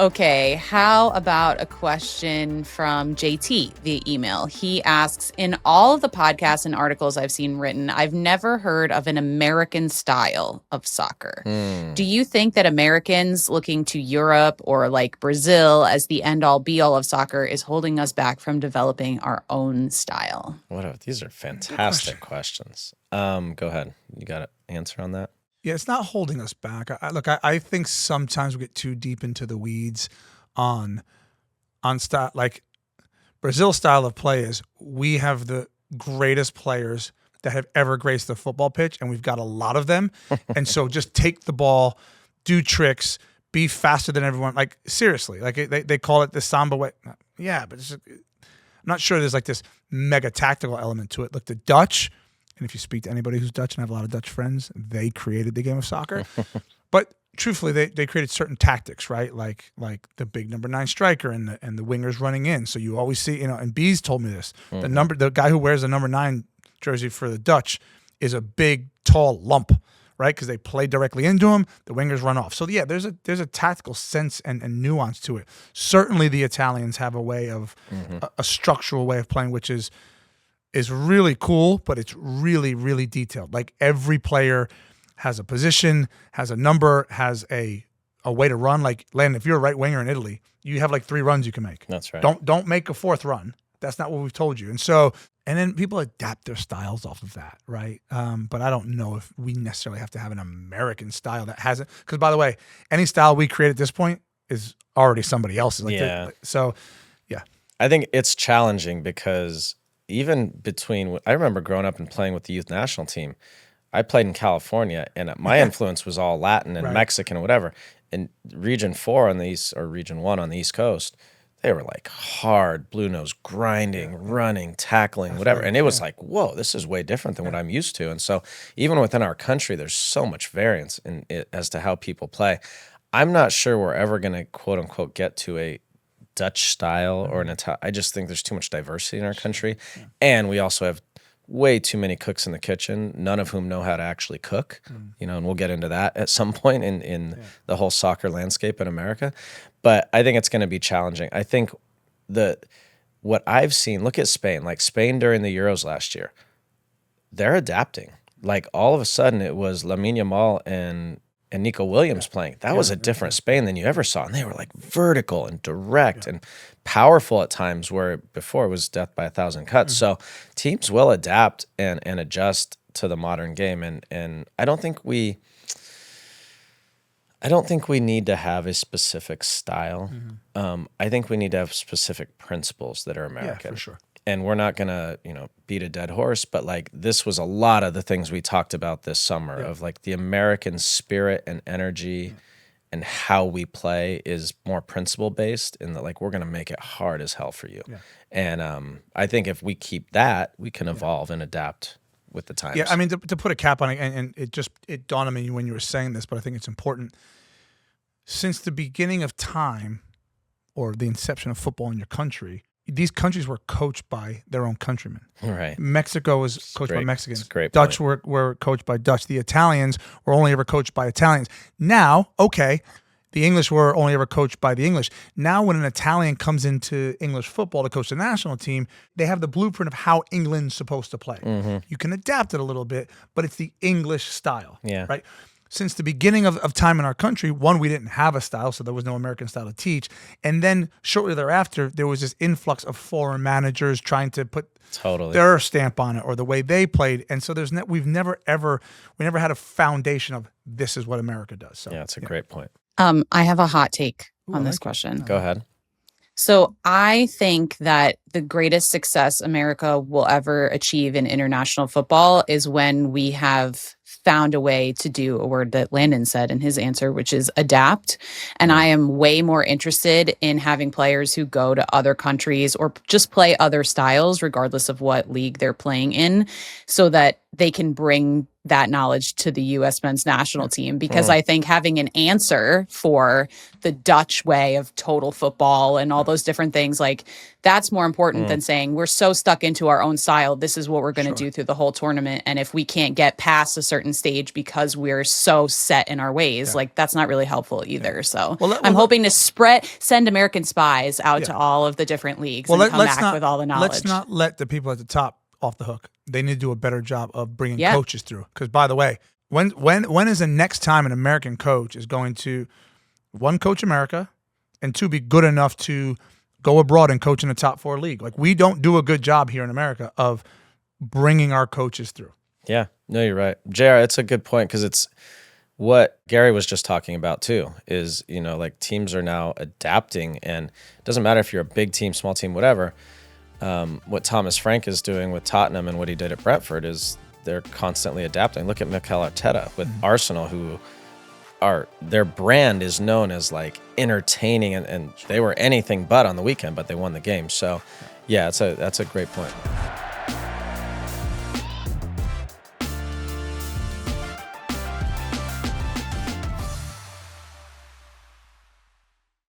Okay, how about a question from JT via email? He asks, in all of the podcasts and articles I've seen written, I've never heard of an American style of soccer. Do you think that Americans looking to Europe or like Brazil as the end all be all of soccer is holding us back from developing our own style? These are fantastic questions. Go ahead. You got an answer on that? Yeah, it's not holding us back. I think sometimes we get too deep into the weeds on style. Like Brazil's style of play is we have the greatest players that have ever graced the football pitch, and we've got a lot of them. And so just take the ball, do tricks, be faster than everyone. Like seriously, like they call it the Samba way. Yeah, but I'm not sure there's like this mega tactical element to it. Look, the Dutch. And if you speak to anybody who's Dutch, and I have a lot of Dutch friends, they created the game of soccer. But truthfully, they created certain tactics, right? Like the big number 9 striker and the wingers running in. So you always see, and Bees told me this. The guy who wears the number 9 jersey for the Dutch is a big, tall lump, right? Because they play directly into him, the wingers run off. So yeah, there's a tactical sense and nuance to it. Certainly the Italians have a way of a structural way of playing, which is really cool, but it's really, really detailed. Like every player has a position, has a number, has a way to run. Like Landon, if you're a right winger in Italy, you have like 3 runs you can make. That's right. Don't make a 4th run. That's not what we've told you. And then people adapt their styles off of that, right? But I don't know if we necessarily have to have an American style that hasn't. Because by the way, any style we create at this point is already somebody else's. So, yeah. I think it's challenging because even I remember growing up and playing with the youth national team. I played in California, and my influence was all Latin and Mexican and whatever. In Region 4 on the East, or Region 1 on the East Coast, they were like hard, blue nose, grinding, running, tackling, whatever. And it was like, whoa, this is way different than what I'm used to. And so even within our country, there's so much variance in it as to how people play. I'm not sure we're ever going to, quote unquote, get to a Dutch style or an Italian. I just think there's too much diversity in our country. And we also have way too many cooks in the kitchen, none of whom know how to actually cook, and we'll get into that at some point in the whole soccer landscape in America. But I think it's going to be challenging. I think what I've seen, look at Spain, like Spain during the Euros last year, they're adapting. Like all of a sudden it was Lamine Yamal and Nico Williams playing. That was a different Spain than you ever saw. And they were like vertical and direct and powerful at times, where before it was death by 1,000 cuts. So teams will adapt and adjust to the modern game. And I don't think we need to have a specific style. I think we need to have specific principles that are American. Yeah, for sure. And we're not going to, beat a dead horse, but like this was a lot of the things we talked about this summer of like the American spirit and energy and how we play is more principle based, in that like we're going to make it hard as hell for you. And I think if we keep that, we can evolve and adapt with the times. Yeah, I mean, to put a cap on it, and it dawned on me when you were saying this, but I think it's important. Since the beginning of time, or the inception of football in your country, these countries were coached by their own countrymen. Right. Mexico was coached by Mexicans. Great Dutch were coached by Dutch. The Italians were only ever coached by Italians. Now, okay, the English were only ever coached by the English. Now when an Italian comes into English football to coach the national team, they have the blueprint of how England's supposed to play. You can adapt it a little bit, but it's the English style, right? Since the beginning of time in our country, one, we didn't have a style, so there was no American style to teach. And then shortly thereafter, there was this influx of foreign managers trying to put their stamp on it or the way they played. And so we never had a foundation of this is what America does. So, yeah, it's a great point. I have a hot take on this question. Go ahead. So I think that the greatest success America will ever achieve in international football is when we have found a way to do a word that Landon said in his answer, which is adapt. And I am way more interested in having players who go to other countries or just play other styles, regardless of what league they're playing in, so that they can bring that knowledge to the U.S. men's national team, because I think having an answer for the Dutch way of total football and all those different things, like that's more important than saying we're so stuck into our own style. This is what we're going to do through the whole tournament. And if we can't get past a certain stage because we're so set in our ways, like that's not really helpful either. So I'm hoping to send American spies out to all of the different leagues and come back with all the knowledge. Let's not let the people at the top off the hook. They need to do a better job of bringing coaches through. Because by the way, when is the next time an American coach is going to, one, coach America, and two, be good enough to go abroad and coach in a top 4 league? Like, we don't do a good job here in America of bringing our coaches through. Yeah, no, you're right. JR, it's a good point, because it's what Gary was just talking about too, is, you know, like teams are now adapting, and it doesn't matter if you're a big team, small team, whatever. What Thomas Frank is doing with Tottenham and what he did at Brentford is they're constantly adapting. Look at Mikel Arteta with Arsenal, who their brand is known as like entertaining, and they were anything but on the weekend, but they won the game. So yeah, that's a great point.